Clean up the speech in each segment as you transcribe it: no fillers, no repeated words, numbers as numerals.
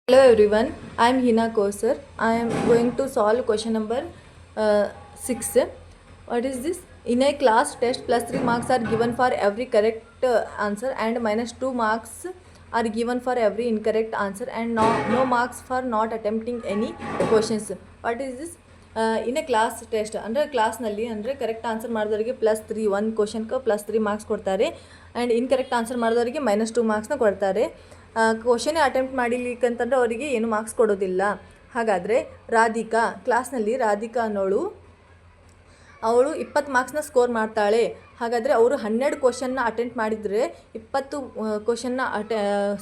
Hello everyone, I am Hina Kosar. I am going to solve question number 6. What is this? In a class test, plus 3 marks are given for every correct answer and minus 2 marks are given for every incorrect answer and no marks for not attempting any questions. What is this? In a class test ಅಂದರೆ ಕ್ಲಾಸ್ನಲ್ಲಿ ಅಂದರೆ correct answer ಮಾಡಿದವರಿಗೆ +3 ಒಂದು ಕ್ವಶನ್ಗೆ +3 marks ಕೊಡ್ತಾರೆ and incorrect answer ಮಾಡಿದವರಿಗೆ -2 ಮಾರ್ಕ್ಸ್ನ ಕೊಡ್ತಾರೆ. ಕ್ವಶನೇ attempt ಮಾಡಿಲಿಕ್ಕಂತಂದ್ರೆ ಅವರಿಗೆ ಏನು ಮಾರ್ಕ್ಸ್ ಕೊಡೋದಿಲ್ಲ. ಹಾಗಾದರೆ ಕ್ಲಾಸ್ನಲ್ಲಿ ರಾಧಿಕಾ ಅನ್ನೋಳು ಅವಳು 20 ಮಾರ್ಕ್ಸ್ನ ಸ್ಕೋರ್ ಮಾಡ್ತಾಳೆ. ಹಾಗಾದರೆ ಅವರು 12 ಕ್ವಶನ್ನ ಅಟೆಂಪ್ಟ್ ಮಾಡಿದರೆ 20 ಕ್ವಶನ್ನ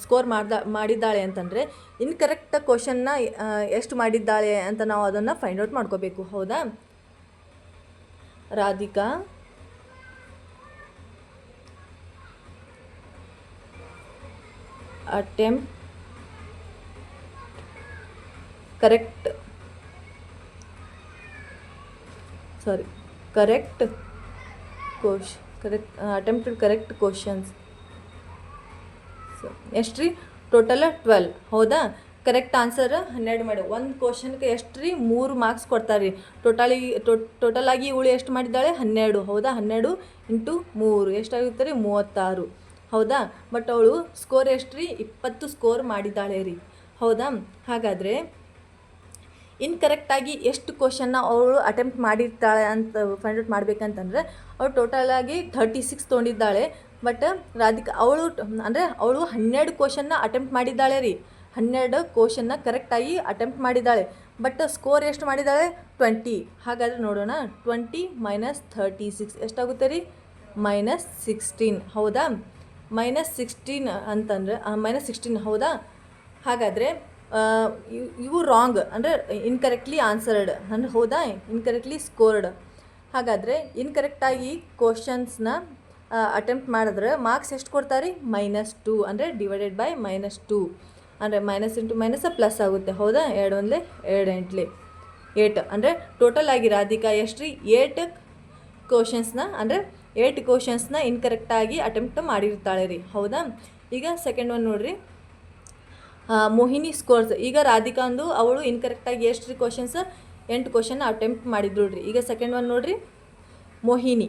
ಸ್ಕೋರ್ ಮಾಡಿದ್ದಾಳೆ ಅಂತಂದರೆ ಇನ್ಕರೆಕ್ಟ್ ಕ್ವಶನ್ನ ಎಷ್ಟು ಮಾಡಿದ್ದಾಳೆ ಅಂತ ನಾವು ಅದನ್ನು ಫೈಂಡ್ ಔಟ್ ಮಾಡ್ಕೋಬೇಕು. ಹೌದಾ? Radhika attempt correct attempted correct questions. So ಎಷ್ಟು ರೀ? ಟೋಟಲ್ 12. ಹೌದಾ? ಕರೆಕ್ಟ್ ಆನ್ಸರ್ 12 ಮಾಡಿ ಒಂದು ಕ್ವಶನ್ಗೆ ಎಷ್ಟು ರೀ? 3 ಮಾರ್ಕ್ಸ್ ಕೊಡ್ತಾರೆ ರೀ. ಟೋಟಲಾಗಿ ಇವಳು ಎಷ್ಟು ಮಾಡಿದ್ದಾಳೆ? 12. ಹೌದಾ? 12 ಇಂಟು 3 ಎಷ್ಟಾಗುತ್ತೆ ರೀ? 36. ಹೌದಾ? ಬಟ್ ಅವಳು ಸ್ಕೋರ್ ಎಷ್ಟು ರೀ? 20 ಸ್ಕೋರ್ ಮಾಡಿದ್ದಾಳೆ ರೀ. ಹೌದಾ? ಹಾಗಾದರೆ ಇನ್ಕರೆಕ್ಟಾಗಿ ಎಷ್ಟು ಕ್ವಶನ್ನ ಅವಳು ಅಟೆಂಪ್ಟ್ ಮಾಡಿರ್ತಾಳೆ ಅಂತ ಫೈಂಡ್ ಔಟ್ ಮಾಡಬೇಕಂತಂದರೆ ಅವಳು ಟೋಟಲಾಗಿ 36 ತೊಗೊಂಡಿದ್ದಾಳೆ. ಬಟ್ ರಾಧಿಕಾ ಅವಳು 12 ಕ್ವಶನ್ನ ಅಟೆಂಪ್ಟ್ ಮಾಡಿದ್ದಾಳೆ ರೀ. 12 ಕ್ವಶನ್ನ ಕರೆಕ್ಟಾಗಿ ಅಟೆಂಪ್ಟ್ ಮಾಡಿದ್ದಾಳೆ. ಬಟ್ ಸ್ಕೋರ್ ಎಷ್ಟು ಮಾಡಿದ್ದಾಳೆ? 20. ಹಾಗಾದರೆ ನೋಡೋಣ. 20 ಮೈನಸ್ 36 ಎಷ್ಟಾಗುತ್ತೆ ರೀ? -16. ಹೌದಾ? -16 ಅಂತಂದರೆ -16. ಹೌದಾ? ಹಾಗಾದರೆ ಇವು ರಾಂಗ್ ಅಂದರೆ ಇನ್ಕರೆಕ್ಟ್ಲಿ ಆನ್ಸರ್ಡ್ ಅಂದರೆ ಹೌದಾ? Incorrectly scored. ಹಾಗಾದರೆ ಇನ್ಕರೆಕ್ಟಾಗಿ ಕ್ವಶನ್ಸ್ನ ಅಟೆಂಪ್ಟ್ ಮಾಡಿದ್ರೆ ಮಾರ್ಕ್ಸ್ ಎಷ್ಟು ಕೊಡ್ತಾರೆ? -2 ಅಂದರೆ ಡಿವೈಡೆಡ್ ಬೈ -2 ಅಂದರೆ ಮೈನಸ್ ಇಂಟು ಮೈನಸ್ ಪ್ಲಸ್ ಆಗುತ್ತೆ. ಹೌದಾ? 2 1 2 8 8 ಅಂದರೆ ಟೋಟಲ್ ಆಗಿ ರಾಧಿಕಾ ಎಷ್ಟು ರೀ? 8 ಕ್ವಶನ್ಸ್ನ ಅಂದರೆ 8 ಕ್ವಶನ್ಸ್ನ ಇನ್ಕರೆಕ್ಟಾಗಿ ಅಟೆಂಪ್ಟ್ ಮಾಡಿರ್ತಾಳೆ ರೀ. ಹೌದಾ? ಈಗ ಸೆಕೆಂಡ್ ಒನ್ ನೋಡಿರಿ. ಮೋಹಿನಿ ಸ್ಕೋರ್ಸ್. ಈಗ ರಾಧಿಕಾ ಅವಳು ಇನ್ಕರೆಕ್ಟಾಗಿ ಎಷ್ಟು ರೀ ಕ್ವಶನ್ಸ್? 8 ಕ್ವಶನ್ ಅಟೆಂಪ್ಟ್ ಮಾಡಿದ್ರು ರೀ. ಈಗ ಸೆಕೆಂಡ್ ಒನ್ ನೋಡಿರಿ. Mohini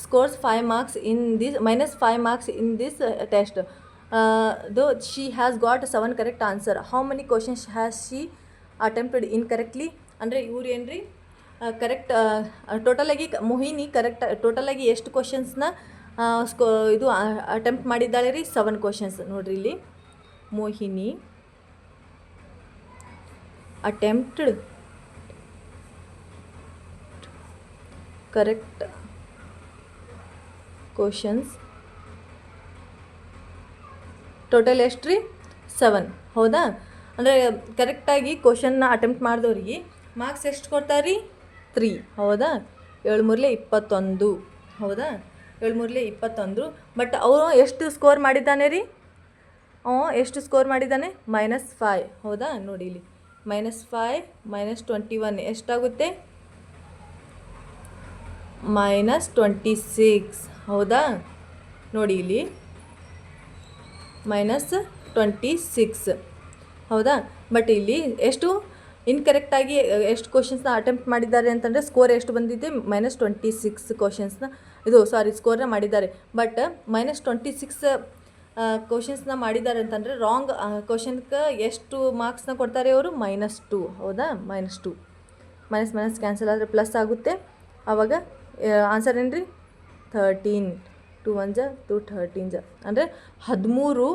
scores 5 marks in this -5 marks in this test. Though she has got 7 correct answer, how many questions has she attempted incorrectly? ಅಂದರೆ ಇವ್ರು ಏನು ರೀ? ಕರೆಕ್ಟ್ ಟೋಟಲಾಗಿ ಮೋಹಿನಿ ಟೋಟಲಾಗಿ ಎಷ್ಟು ಕ್ವಶನ್ಸ್ನ ಇದು ಅಟೆಂಪ್ಟ್ ಮಾಡಿದ್ದಾಳೆ ರೀ? 7 ಕ್ವಶನ್ಸ್. ನೋಡಿರಿ ಇಲ್ಲಿ. Mohini attempted correct questions total ಎಷ್ಟು ರೀ? 7. ಹೌದಾ? ಅಂದರೆ ಕರೆಕ್ಟಾಗಿ ಕ್ವಶನ್ನ ಅಟೆಂಪ್ಟ್ ಮಾಡಿದವ್ರಿಗೆ ಮಾರ್ಕ್ಸ್ ಎಷ್ಟು ಕೊಡ್ತಾರೆ ರೀ? 3. ಹೌದಾ? 7 3 21. ಹೌದಾ? 7 3 21. ಬಟ್ ಅವನು ಎಷ್ಟು ಸ್ಕೋರ್ ಮಾಡಿದ್ದಾನೆ ರೀ? ಎಷ್ಟು ಸ್ಕೋರ್ ಮಾಡಿದ್ದಾನೆ? -5. ಹೌದಾ? ನೋಡಿ ಇಲ್ಲಿ. -5 -21 ಎಷ್ಟಾಗುತ್ತೆ? -26. ಹೌದಾ? ನೋಡಿ ಇಲ್ಲಿ. -26. ಹೌದಾ? ಬಟ್ ಇಲ್ಲಿ ಎಷ್ಟು ಇನ್ಕರೆಕ್ಟಾಗಿ ಎಷ್ಟು ಕ್ವಶನ್ಸ್ನ ಅಟೆಂಪ್ಟ್ ಮಾಡಿದ್ದಾರೆ ಅಂತಂದರೆ ಸ್ಕೋರ್ ಎಷ್ಟು ಬಂದಿದೆ? -26 ಕ್ವಶನ್ಸ್ನ ಸ್ಕೋರ್ನ ಮಾಡಿದ್ದಾರೆ. ಬಟ್ -26 ಕ್ವಶನ್ಸ್ನ ಮಾಡಿದ್ದಾರೆ ಅಂತಂದರೆ ರಾಂಗ್ ಕ್ವಶನ್ಗೆ ಎಷ್ಟು ಮಾರ್ಕ್ಸ್ನ ಕೊಡ್ತಾರೆ ಅವರು? -2. ಹೌದಾ? -2 ಮೈನಸ್ ಕ್ಯಾನ್ಸಲ್ ಆದರೆ ಪ್ಲಸ್ ಆಗುತ್ತೆ. ಆವಾಗ ಆನ್ಸರ್ ಏನು ರೀ? 13. 2 1 2 13 ಅಂದರೆ 13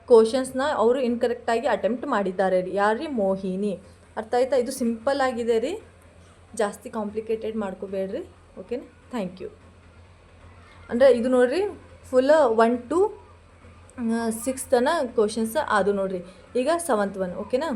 ಕ್ವಶನ್ಸ್ನ ಅವರು ಇನ್ಕರೆಕ್ಟಾಗಿ ಅಟೆಂಪ್ಟ್ ಮಾಡಿದ್ದಾರೆ ರೀ. ಯಾರು ರೀ? ಮೋಹಿನಿ. ಅರ್ಥ ಆಯ್ತಾ? ಇದು ಸಿಂಪಲ್ ಆಗಿದೆ ರೀ, ಜಾಸ್ತಿ ಕಾಂಪ್ಲಿಕೇಟೆಡ್ ಮಾಡ್ಕೋಬೇಡ್ರಿ. ಓಕೆನಾ? Thank you. ಅಂದರೆ ಇದು ನೋಡಿರಿ, ಫುಲ್ 1 to 6 ತನಕ ಕ್ವಶನ್ಸ್ ಅದು ನೋಡಿರಿ. ಈಗ 7th ಒನ್. ಓಕೆನಾ?